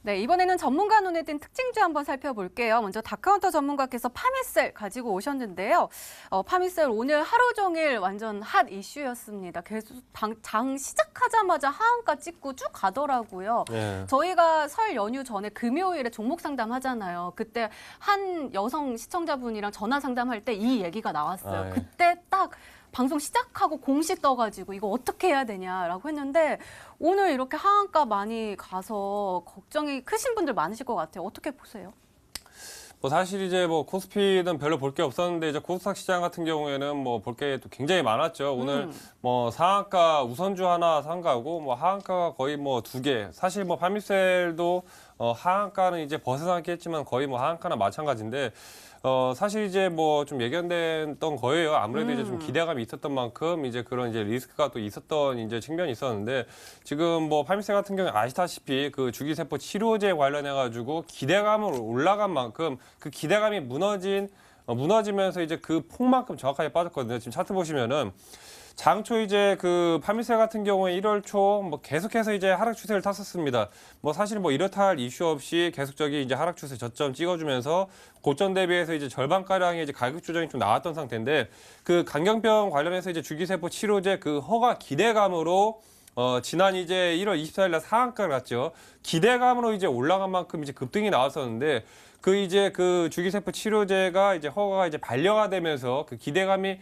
네, 이번에는 전문가 눈에 띈 특징주 한번 살펴볼게요. 먼저 다카운터 전문가께서 파미셀 가지고 오셨는데요. 파미셀 오늘 하루 종일 완전 핫 이슈였습니다. 계속 장 시작하자마자 하한가 찍고 쭉 가더라고요. 네. 저희가 설 연휴 전에 금요일에 종목 상담하잖아요. 그때 한 여성 시청자분이랑 전화 상담할 때 이 얘기가 나왔어요. 예. 그때 딱 방송 시작하고 공시 떠가지고 이거 어떻게 해야 되냐라고 했는데 오늘 이렇게 하한가 많이 가서 걱정이 크신 분들 많으실 것 같아요. 어떻게 보세요? 뭐 사실 이제 뭐 코스피는 별로 볼 게 없었는데 이제 코스닥 시장 같은 경우에는 뭐 볼 게 또 굉장히 많았죠. 오늘 뭐 상한가 우선주 하나 산 거고 뭐 하한가가 거의 뭐 2개. 사실 뭐 파미셀도 하한가는 이제 벗어나긴 했지만 거의 뭐 하한가나 마찬가지인데 사실 이제 뭐 좀 예견됐던 거예요. 아무래도 이제 좀 기대감이 있었던 만큼 이제 그런 이제 리스크가 또 있었던 이제 측면이 있었는데 지금 뭐 파미셀 같은 경우에 아시다시피 그 주기세포 치료제 관련해 가지고 기대감으로 올라간 만큼 그 기대감이 무너지면서 이제 그 폭만큼 정확하게 빠졌거든요. 지금 차트 보시면은 장초 이제 그 파미셀 같은 경우에 1월 초 뭐 계속해서 이제 하락 추세를 탔었습니다. 뭐 사실 뭐 이렇다 할 이슈 없이 계속적인 이제 하락 추세 저점 찍어주면서 고점 대비해서 이제 절반 가량의 이제 가격 조정이 좀 나왔던 상태인데 그 강경병 관련해서 이제 주기세포 치료제 그 허가 기대감으로 지난 이제 1월 24일 날 상한가를 갔죠. 기대감으로 이제 올라간 만큼 이제 급등이 나왔었는데 그 이제 그 주기세포 치료제가 이제 허가가 이제 반려가 되면서 그 기대감이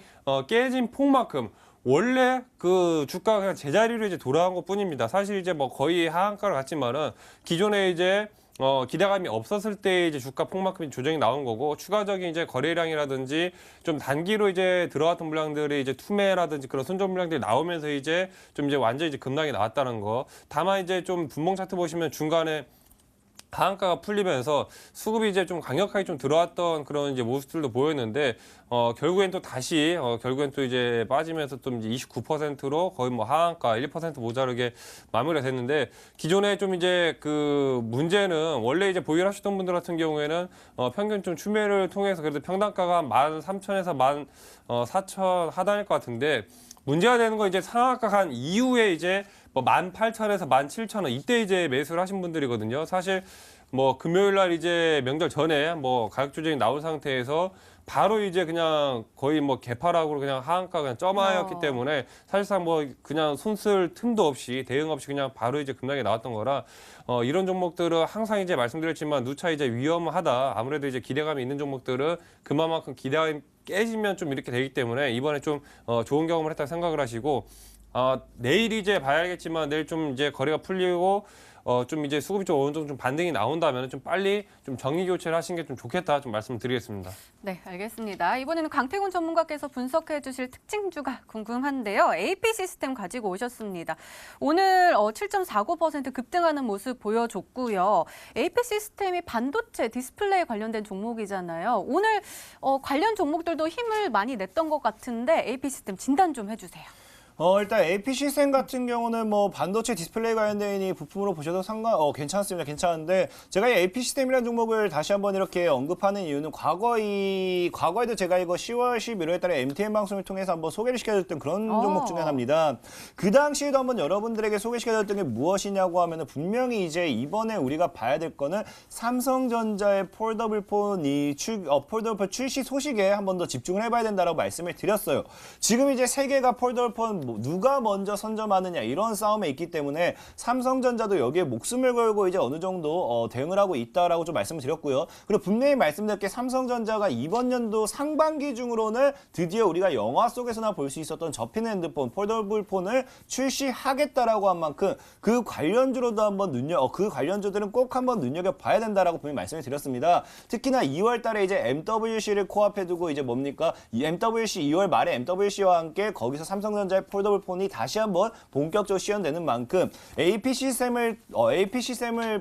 깨진 폭만큼 원래 그 주가가 그냥 제자리로 이제 돌아간 것 뿐입니다. 사실 이제 뭐 거의 하한가를 갔지만은 기존에 이제 기대감이 없었을 때 이제 주가 폭만큼 조정이 나온 거고 추가적인 이제 거래량이라든지 좀 단기로 이제 들어왔던 물량들이 이제 투매라든지 그런 손절 물량들이 나오면서 이제 좀 이제 완전히 이제 급락이 나왔다는 거. 다만 이제 좀 분봉 차트 보시면 중간에 하한가가 풀리면서 수급이 이제 좀 강력하게 좀 들어왔던 그런 이제 모습들도 보였는데 결국엔 또 다시 결국엔 또 이제 빠지면서 또 이제 29%로 거의 뭐 하한가 1% 모자르게 마무리가 됐는데 기존에 좀 이제 그 문제는 원래 이제 보유하셨던 분들 같은 경우에는 평균 좀 추매를 통해서 그래도 평단가가 13,000에서 14,000 하단일 것 같은데 문제가 되는 건 이제 상한가 간 이후에 이제 뭐 18,000에서 17,000원 이때 이제 매수를 하신 분들이거든요. 사실 뭐 금요일 날 이제 명절 전에 뭐 가격 조정이 나온 상태에서 바로 이제 그냥 거의 뭐 개파락으로 그냥 하한가 그냥 점화였기 때문에 사실상 뭐 그냥 손쓸 틈도 없이 대응 없이 그냥 바로 이제 급락이 나왔던 거라 이런 종목들은 항상 이제 말씀드렸지만 누차 이제 위험하다. 아무래도 이제 기대감이 있는 종목들은 그만큼 기대감이 깨지면 좀 이렇게 되기 때문에 이번에 좀 좋은 경험을 했다 생각을 하시고 내일 이제 봐야겠지만 내일 좀 이제 거래가 풀리고 좀 이제 수급이 좀 어느 정도 좀 반등이 나온다면 좀 빨리 좀 정리 교체를 하시는 게 좀 좋겠다 좀 말씀드리겠습니다. 네, 알겠습니다. 이번에는 강태군 전문가께서 분석해 주실 특징주가 궁금한데요. AP 시스템 가지고 오셨습니다. 오늘 7.49% 급등하는 모습 보여줬고요. AP 시스템이 반도체 디스플레이 관련된 종목이잖아요. 오늘 관련 종목들도 힘을 많이 냈던 것 같은데 AP 시스템 진단 좀 해주세요. 일단 AP 시스템 같은 경우는 뭐 반도체 디스플레이 관련된 부품으로 보셔도 괜찮습니다. 괜찮은데 제가 이 AP 시스템이라는 종목을 다시 한번 이렇게 언급하는 이유는 과거에도 제가 이거 10월 11일 달에 MTN 방송을 통해서 한번 소개를 시켜드렸던 그런 종목 중에 하나입니다. 그 당시에도 한번 여러분들에게 소개시켜드렸던 게 무엇이냐고 하면은 분명히 이제 이번에 우리가 봐야 될 거는 삼성전자의 폴더블폰 폴더블폰 출시 소식에 한번 더 집중을 해봐야 된다라고 말씀을 드렸어요. 지금 이제 세계가 폴더블폰 누가 먼저 선점하느냐 이런 싸움에 있기 때문에 삼성전자도 여기에 목숨을 걸고 이제 어느 정도 대응을 하고 있다라고 좀 말씀을 드렸고요. 그리고 분명히 말씀드렸게 삼성전자가 이번 연도 상반기 중으로는 드디어 우리가 영화 속에서나 볼 수 있었던 접히는 핸드폰 폴더블 폰을 출시하겠다라고 한 만큼 그 관련주로도 한번 그 관련주들은 꼭 한번 눈여겨봐야 된다라고 분명히 말씀을 드렸습니다. 특히나 2월 달에 이제 MWC를 코앞에 두고 이제 뭡니까? 이 MWC 2월 말에 MWC와 함께 거기서 삼성전자의 폴더블 폰이 다시 한번 본격적으로 시연되는 만큼 AP 시스템을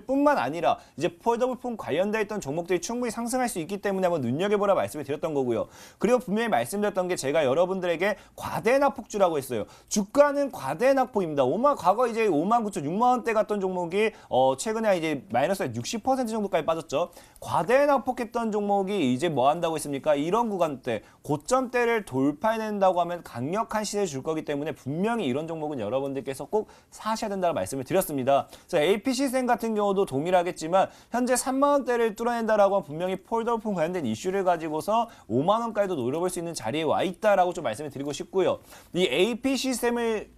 뿐만 아니라 이제 폴더블 폰 관련돼 있던 종목들이 충분히 상승할 수 있기 때문에 한번 눈여겨보라 말씀을 드렸던 거고요. 그리고 분명히 말씀드렸던 게 제가 여러분들에게 과대낙폭주라고 했어요. 주가는 과대낙폭입니다. 과거 이제 59,000, 6만 원대 갔던 종목이 최근에 이제 마이너스 60% 정도까지 빠졌죠. 과대낙폭했던 종목이 이제 뭐 한다고 했습니까? 이런 구간대 고점대를 돌파해낸다고 하면 강력한 시세를 줄 거기 때문에 때문에 분명히 이런 종목은 여러분들께서 꼭 사셔야 된다고 말씀을 드렸습니다. 그래서 APC생 같은 경우도 동일하겠지만 현재 3만 원대를 뚫어낸다라고 하면 분명히 폴더폰 관련된 이슈를 가지고서 5만 원까지도 노려볼 수 있는 자리에 와 있다라고 좀 말씀을 드리고 싶고요. 이 APC생을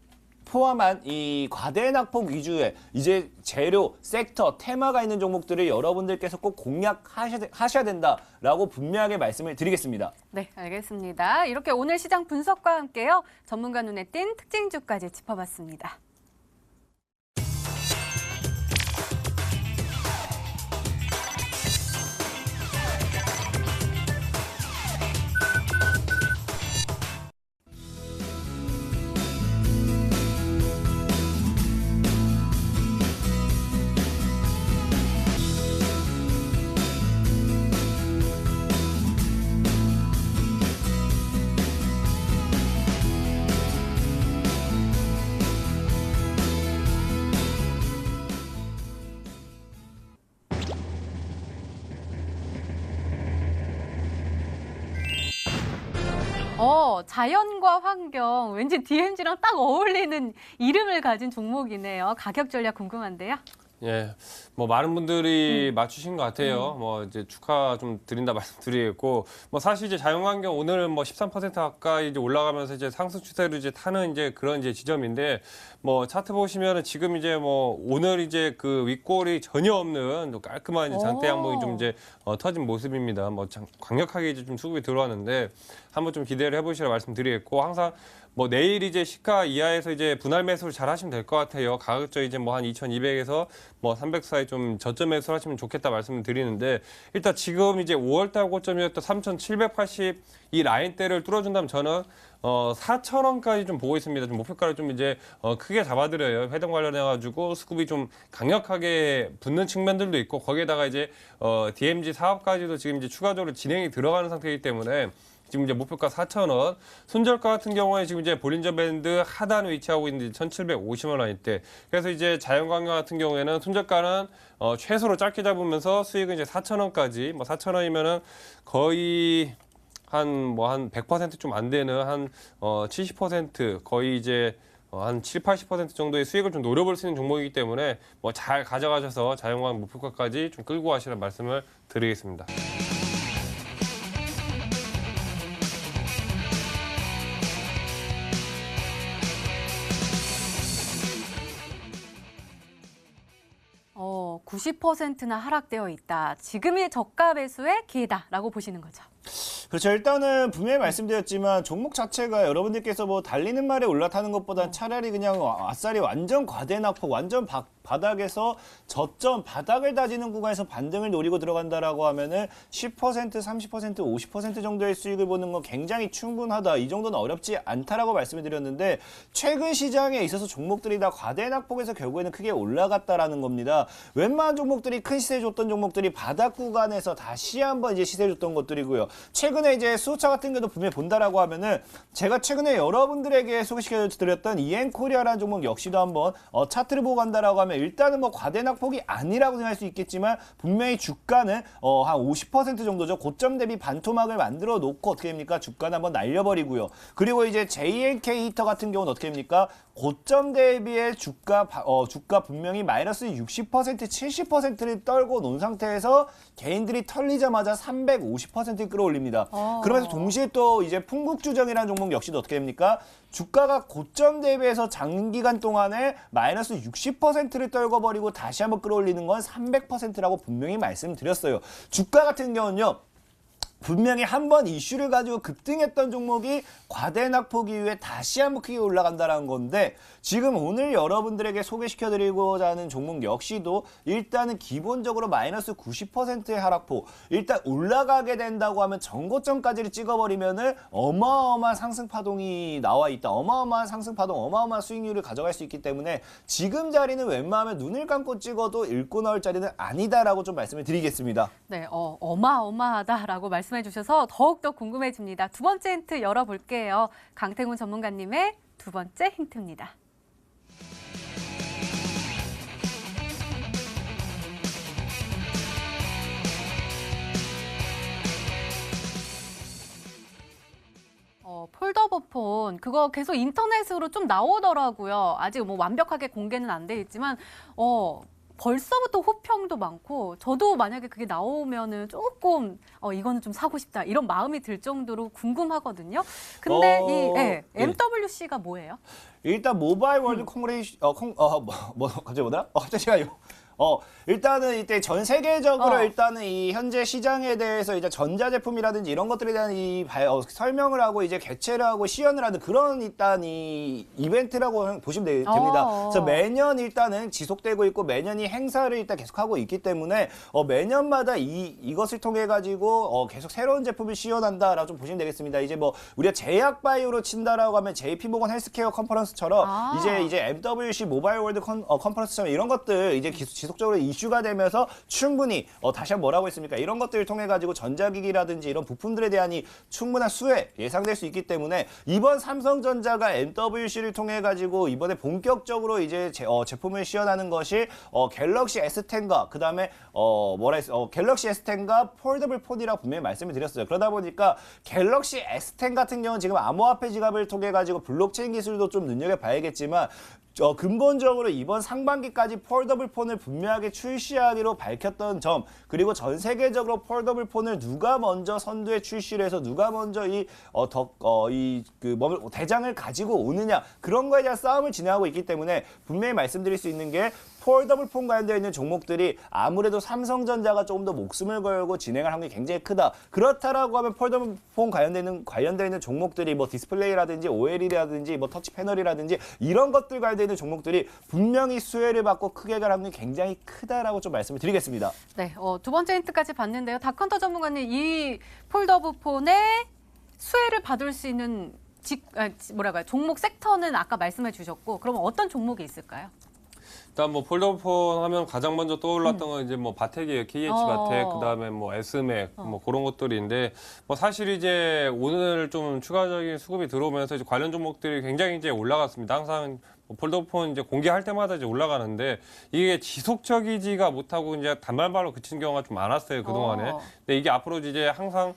포함한 이 과대 낙폭 위주의 이제 재료, 섹터, 테마가 있는 종목들을 여러분들께서 꼭 공략하셔야 된다라고 분명하게 말씀을 드리겠습니다. 네, 알겠습니다. 이렇게 오늘 시장 분석과 함께요. 전문가 눈에 띈 특징주까지 짚어봤습니다. 자연과 환경, 왠지 DMZ랑 딱 어울리는 이름을 가진 종목이네요. 가격 전략 궁금한데요. 예, 뭐 많은 분들이 맞추신 것 같아요. 뭐 이제 축하 좀 드린다 말씀드리겠고, 뭐 사실 이제 자연환경 오늘 뭐 13% 가까이 이제 올라가면서 이제 상승 추세로 이제 타는 이제 그런 이제 지점인데, 뭐 차트 보시면은 지금 이제 뭐 오늘 이제 그 윗골이 전혀 없는 좀 깔끔한 이제 장대 양봉이 좀 이제 터진 모습입니다. 뭐 강력하게 이제 좀 수급이 들어왔는데 한번 좀 기대를 해보시라 말씀드리겠고, 항상 뭐 내일 이제 시가 이하에서 이제 분할 매수를 잘 하시면 될 것 같아요. 가급적 이제 뭐 한 2,200에서 뭐 300 사이 좀 저점 매수 하시면 좋겠다 말씀을 드리는데, 일단 지금 이제 5월달 고점이었던 3,780 이 라인대를 뚫어준다면 저는 4,000원까지 좀 보고 있습니다. 좀 목표가를 좀 이제 크게 잡아드려요. 회동 관련해가지고 수급이 좀 강력하게 붙는 측면들도 있고, 거기에다가 이제 DMZ 사업까지도 지금 이제 추가적으로 진행이 들어가는 상태이기 때문에 지금 이제 목표가 4,000원, 손절가 같은 경우에 지금 이제 볼린저 밴드 하단에 위치하고 있는 1,750원 라인대. 그래서 이제 자연광경 같은 경우에는 손절가는 최소로 짧게 잡으면서 수익은 이제 4,000원까지, 뭐 4,000원이면은 거의 한 100% 좀 안 되는 한 70% 거의 이제 한 7, 80% 정도의 수익을 좀 노려볼 수 있는 종목이기 때문에 뭐 잘 가져가셔서 자연광 목표가까지 좀 끌고 가시라는 말씀을 드리겠습니다. 어, 90%나 하락되어 있다. 지금이 저가 매수의 기회다라고 보시는 거죠. 그렇죠. 일단은 분명히 말씀드렸지만 종목 자체가 여러분들께서 뭐 달리는 말에 올라타는 것보단 차라리 그냥 아싸리 완전 과대 낙폭, 완전 바닥에서 저점 바닥을 다지는 구간에서 반등을 노리고 들어간다라고 하면은 10%, 30%, 50% 정도의 수익을 보는 건 굉장히 충분하다. 이 정도는 어렵지 않다라고 말씀을 드렸는데, 최근 시장에 있어서 종목들이 다 과대 낙폭에서 결국에는 크게 올라갔다라는 겁니다. 웬만한 종목들이 큰 시세 줬던 종목들이 바닥 구간에서 다시 한번 이제 시세 줬던 것들이고요. 최근에 이제 수호차 같은 경우도 분명히 본다라고 하면은, 제가 최근에 여러분들에게 소개시켜드렸던 이엔코리아라는 종목 역시도 한번 차트를 보고 간다라고 하면 일단은 뭐 과대 낙폭이 아니라고 생각할 수 있겠지만 분명히 주가는 한 50% 정도죠. 고점 대비 반토막을 만들어 놓고 어떻게 됩니까? 주가는 한번 날려버리고요. 그리고 이제 JNK 히터 같은 경우는 어떻게 됩니까? 고점 대비의 주가 분명히 마이너스 60%, 70%를 떨고 놓은 상태에서 개인들이 털리자마자 350% 끌어올립니다. 그러면서 동시에 또 이제 풍국주정이라는 종목 역시도 어떻게 됩니까? 주가가 고점 대비해서 장기간 동안에 마이너스 60%를 떨궈버리고 다시 한번 끌어올리는 건 300%라고 분명히 말씀드렸어요. 주가 같은 경우는요, 분명히 한번 이슈를 가지고 급등했던 종목이 과대 낙폭 이후에 다시 한번 크게 올라간다는 건데, 지금 오늘 여러분들에게 소개시켜드리고자 하는 종목 역시도 일단은 기본적으로 마이너스 90%의 하락폭, 일단 올라가게 된다고 하면 전고점까지를 찍어버리면은 어마어마한 상승파동이 나와 있다. 어마어마한 상승파동, 어마어마한 수익률을 가져갈 수 있기 때문에 지금 자리는 웬만하면 눈을 감고 찍어도 읽고 나올 자리는 아니다라고 좀 말씀을 드리겠습니다. 네, 어마어마하다라고 말씀해 주셔서 더욱더 궁금해집니다. 두 번째 힌트 열어볼게요. 강태군 전문가님의 두 번째 힌트입니다. 폴더보 폴더블 폰 그거 계속 인터넷으로 좀 나오더라고요. 아직 뭐 완벽하게 공개는 안 돼 있지만 벌써부터 호평도 많고 저도 만약에 그게 나오면은 조금 이거는 좀 사고 싶다 이런 마음이 들 정도로 궁금하거든요. 근데 네. MWC가 뭐예요? 일단 모바일 월드 갑자기 뭐다? 갑자기 일단은 이때 전 세계적으로 일단은 이 현재 시장에 대해서 이제 전자제품이라든지 이런 것들에 대한 설명을 하고 이제 개최를 하고 시연을 하는 그런 일단 이 이벤트라고 보시면 됩니다. 그래서 매년 일단은 지속되고 있고 매년 이 행사를 일단 계속하고 있기 때문에 매년마다 이것을 통해 가지고 계속 새로운 제품을 시연한다라고 좀 보시면 되겠습니다. 이제 뭐 우리가 제약바이오로 친다라고 하면 JP모건 헬스케어 컨퍼런스처럼 이제 MWC 모바일 월드 컨퍼런스처럼 이런 것들 이제 지속적으로 이슈가 되면서 충분히 다시 한번 뭐라고 했습니까? 이런 것들을 통해 가지고 전자기기라든지 이런 부품들에 대한 이 충분한 수혜 예상될 수 있기 때문에 이번 삼성전자가 MWC를 통해 가지고 이번에 본격적으로 이제 제품을 시연하는 것이 갤럭시 S10과 그다음에 갤럭시 S10과 폴더블 폰이라고 분명히 말씀을 드렸어요. 그러다 보니까 갤럭시 S10 같은 경우는 지금 암호화폐 지갑을 통해 가지고 블록체인 기술도 좀 눈여겨봐야겠지만 근본적으로 이번 상반기까지 폴더블 폰을 분명하게 출시하기로 밝혔던 점 그리고 전 세계적으로 폴더블 폰을 누가 먼저 선두에 출시를 해서 누가 먼저 대장을 가지고 오느냐 그런 거에 대한 싸움을 진행하고 있기 때문에 분명히 말씀드릴 수 있는 게 폴더블 폰 관련되어 있는 종목들이 아무래도 삼성전자가 조금 더 목숨을 걸고 진행할 확률이 굉장히 크다. 그렇다라고 하면 폴더블 폰 관련되어 있는 종목들이 뭐 디스플레이라든지 OLED라든지 뭐 터치 패널이라든지 이런 것들 관련되어 있는 종목들이 분명히 수혜를 받고 크게 갈 확률이 굉장히 크다라고 좀 말씀을 드리겠습니다. 네, 두 번째 힌트까지 봤는데요. 닥컨터 전문가님, 이 폴더블 폰에 수혜를 받을 수 있는 종목 섹터는 아까 말씀해 주셨고, 그러면 어떤 종목이 있을까요? 일단 뭐 폴더폰 하면 가장 먼저 떠올랐던 건 이제 뭐 바텍이에요. KH 바텍, 그다음에 뭐 S맥 뭐 그런 것들인데 뭐 사실 이제 오늘 좀 추가적인 수급이 들어오면서 이제 관련 종목들이 굉장히 이제 올라갔습니다. 항상 뭐 폴더폰 이제 공개할 때마다 이제 올라가는데 이게 지속적이지가 못하고 이제 단발발로 그친 경우가 좀 많았어요, 그동안에. 근데 이게 앞으로 이제 항상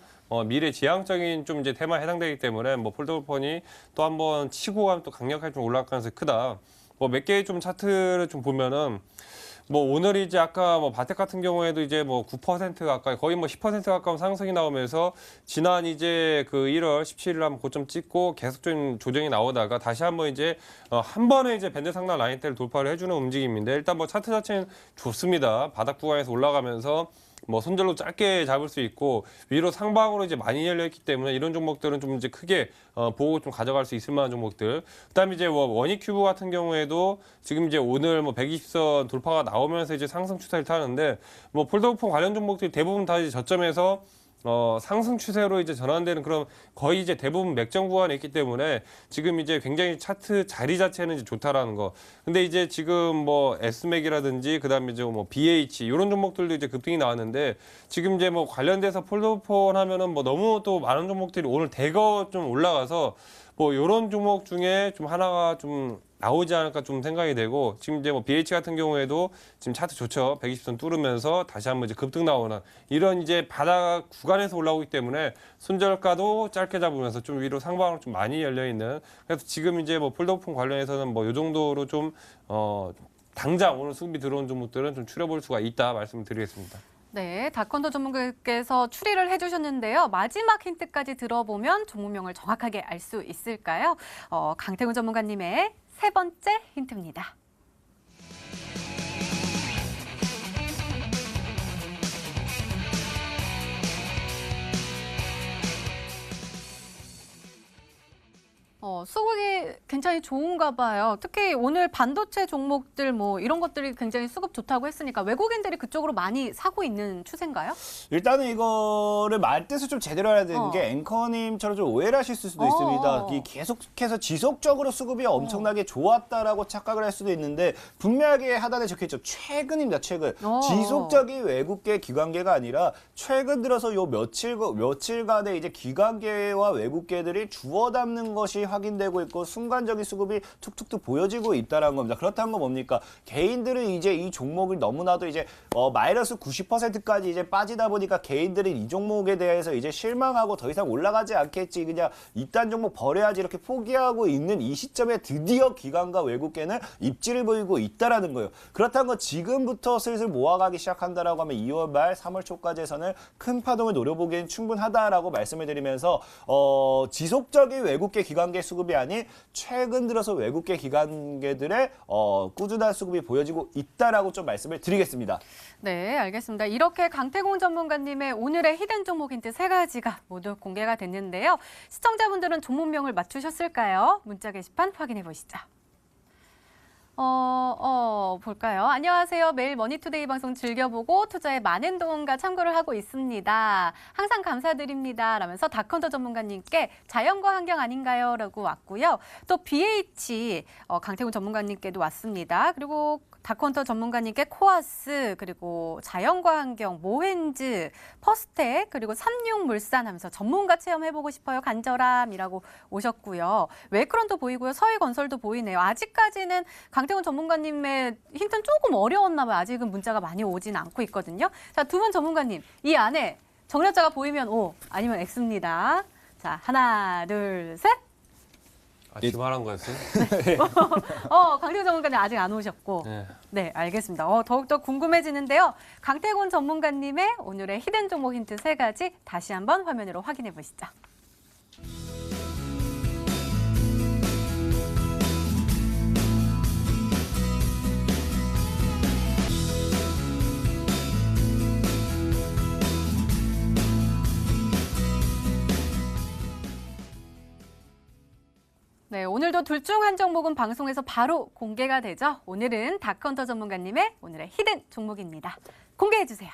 미래 지향적인 좀 이제 테마에 해당되기 때문에 뭐 폴더폰이 또 한번 치고 가면 또 강력하게 좀 올라갈 가능성이 크다. 뭐 몇 개의 좀 차트를 좀 보면은 뭐 오늘 이제 아까 뭐 바텍 같은 경우에도 이제 뭐 9% 가까이 거의 뭐 10% 가까운 상승이 나오면서 지난 이제 그 1월 17일 한번 고점 찍고 계속 좀 조정이 나오다가 다시 한번 이제 한 번에 이제 밴드 상단 라인대를 돌파를 해주는 움직임인데 일단 뭐 차트 자체는 좋습니다. 바닥 구간에서 올라가면서 뭐 손절로 짧게 잡을 수 있고 위로 상방으로 이제 많이 열려 있기 때문에 이런 종목들은 좀 이제 크게 보고 좀 가져갈 수 있을 만한 종목들. 그다음에 이제 원익큐브 같은 경우에도 지금 이제 오늘 뭐 120선 돌파가 나오면서 이제 상승 추세를 타는데 뭐 폴더폰 관련 종목들이 대부분 다 이제 저점에서 상승 추세로 이제 전환되는 그런 거의 이제 대부분 맥점 구간에 있기 때문에 지금 이제 굉장히 차트 자리 자체는 이제 좋다라는 거. 근데 이제 지금 뭐 S맥이라든지 그다음에 이제 뭐 BH 이런 종목들도 이제 급등이 나왔는데 지금 이제 뭐 관련돼서 폴더폰 하면은 뭐 너무 또 많은 종목들이 오늘 대거 좀 올라가서 뭐 이런 종목 중에 좀 하나가 좀 나오지 않을까 좀 생각이 되고 지금 이제 뭐 BH 같은 경우에도 지금 차트 좋죠. 120선 뚫으면서 다시 한번 이제 급등 나오는 이런 이제 바닥 구간에서 올라오기 때문에 손절가도 짧게 잡으면서 좀 위로 상방으로 좀 많이 열려 있는 그래서 지금 이제 뭐 폴더폰 관련해서는 뭐 이 정도로 좀 당장 오늘 수급이 들어온 종목들은 좀 추려볼 수가 있다 말씀드리겠습니다. 네, 닥컨터 전문가께서 추리를 해주셨는데요. 마지막 힌트까지 들어보면 종목명을 정확하게 알 수 있을까요? 강태훈 전문가님의 세 번째 힌트입니다. 수급이 굉장히 좋은가 봐요. 특히 오늘 반도체 종목들 뭐 이런 것들이 굉장히 수급 좋다고 했으니까 외국인들이 그쪽으로 많이 사고 있는 추세인가요? 일단은 이거를 말뜻을 좀 제대로 해야 되는 게 앵커님처럼 좀 오해를 하실 수도 있습니다. 계속해서 지속적으로 수급이 엄청나게 좋았다라고 착각을 할 수도 있는데 분명하게 하단에 적혀있죠. 최근입니다. 최근. 지속적인 외국계 기관계가 아니라 최근 들어서 요 며칠간의 이제 기관계와 외국계들이 주워 담는 것이 확인되고 있고 순간 일반적인 수급이 툭툭툭 보여지고 있다는 겁니다. 그렇다는 건 뭡니까? 개인들은 이제 이 종목을 너무나도 이제 마이너스 90%까지 이제 빠지다 보니까 개인들은 이 종목에 대해서 이제 실망하고 더 이상 올라가지 않겠지. 그냥 이딴 종목 버려야지 이렇게 포기하고 있는 이 시점에 드디어 기관과 외국계는 입지를 보이고 있다라는 거예요. 그렇다는 건 지금부터 슬슬 모아가기 시작한다라고 하면 2월 말 3월 초까지 해서는 큰 파동을 노려보기엔 충분하다라고 말씀을 드리면서 지속적인 외국계 기관계 수급이 아닌 최근 들어서 외국계 기관계들의 꾸준한 수급이 보여지고 있다라고 좀 말씀을 드리겠습니다. 네, 알겠습니다. 이렇게 강태공 전문가님의 오늘의 히든 종목 힌트 3가지가 모두 공개가 됐는데요. 시청자분들은 종목명을 맞추셨을까요? 문자 게시판 확인해 보시죠. 볼까요? 안녕하세요. 매일 머니투데이 방송 즐겨보고 투자에 많은 도움과 참고를 하고 있습니다. 항상 감사드립니다. 라면서 닥컨터 전문가님께 자연과 환경 아닌가요? 라고 왔고요. 또 BH 강태훈 전문가님께도 왔습니다. 그리고 닥컨터 전문가님께 코아스, 그리고 자연과 환경, 모헨즈, 퍼스텍, 그리고 삼육물산 하면서 전문가 체험해보고 싶어요. 간절함이라고 오셨고요. 웨크론도 보이고요. 서해건설도 보이네요. 아직까지는 강태훈 전문가님의 힌트는 조금 어려웠나 봐요. 아직은 문자가 많이 오진 않고 있거든요. 자, 두 분 전문가님, 이 안에 정답자가 보이면 O, 아니면 X입니다. 자, 하나, 둘, 셋. 지금 하란 거였어요? 강태훈 전문가님 아직 안 오셨고. 네. 네, 알겠습니다. 더욱더 궁금해지는데요. 강태훈 전문가님의 오늘의 히든 종목 힌트 3가지 다시 한번 화면으로 확인해 보시죠. 네, 오늘도 둘 중 한 종목은 방송에서 바로 공개가 되죠. 오늘은 닥컨터 전문가님의 오늘의 히든 종목입니다. 공개해 주세요.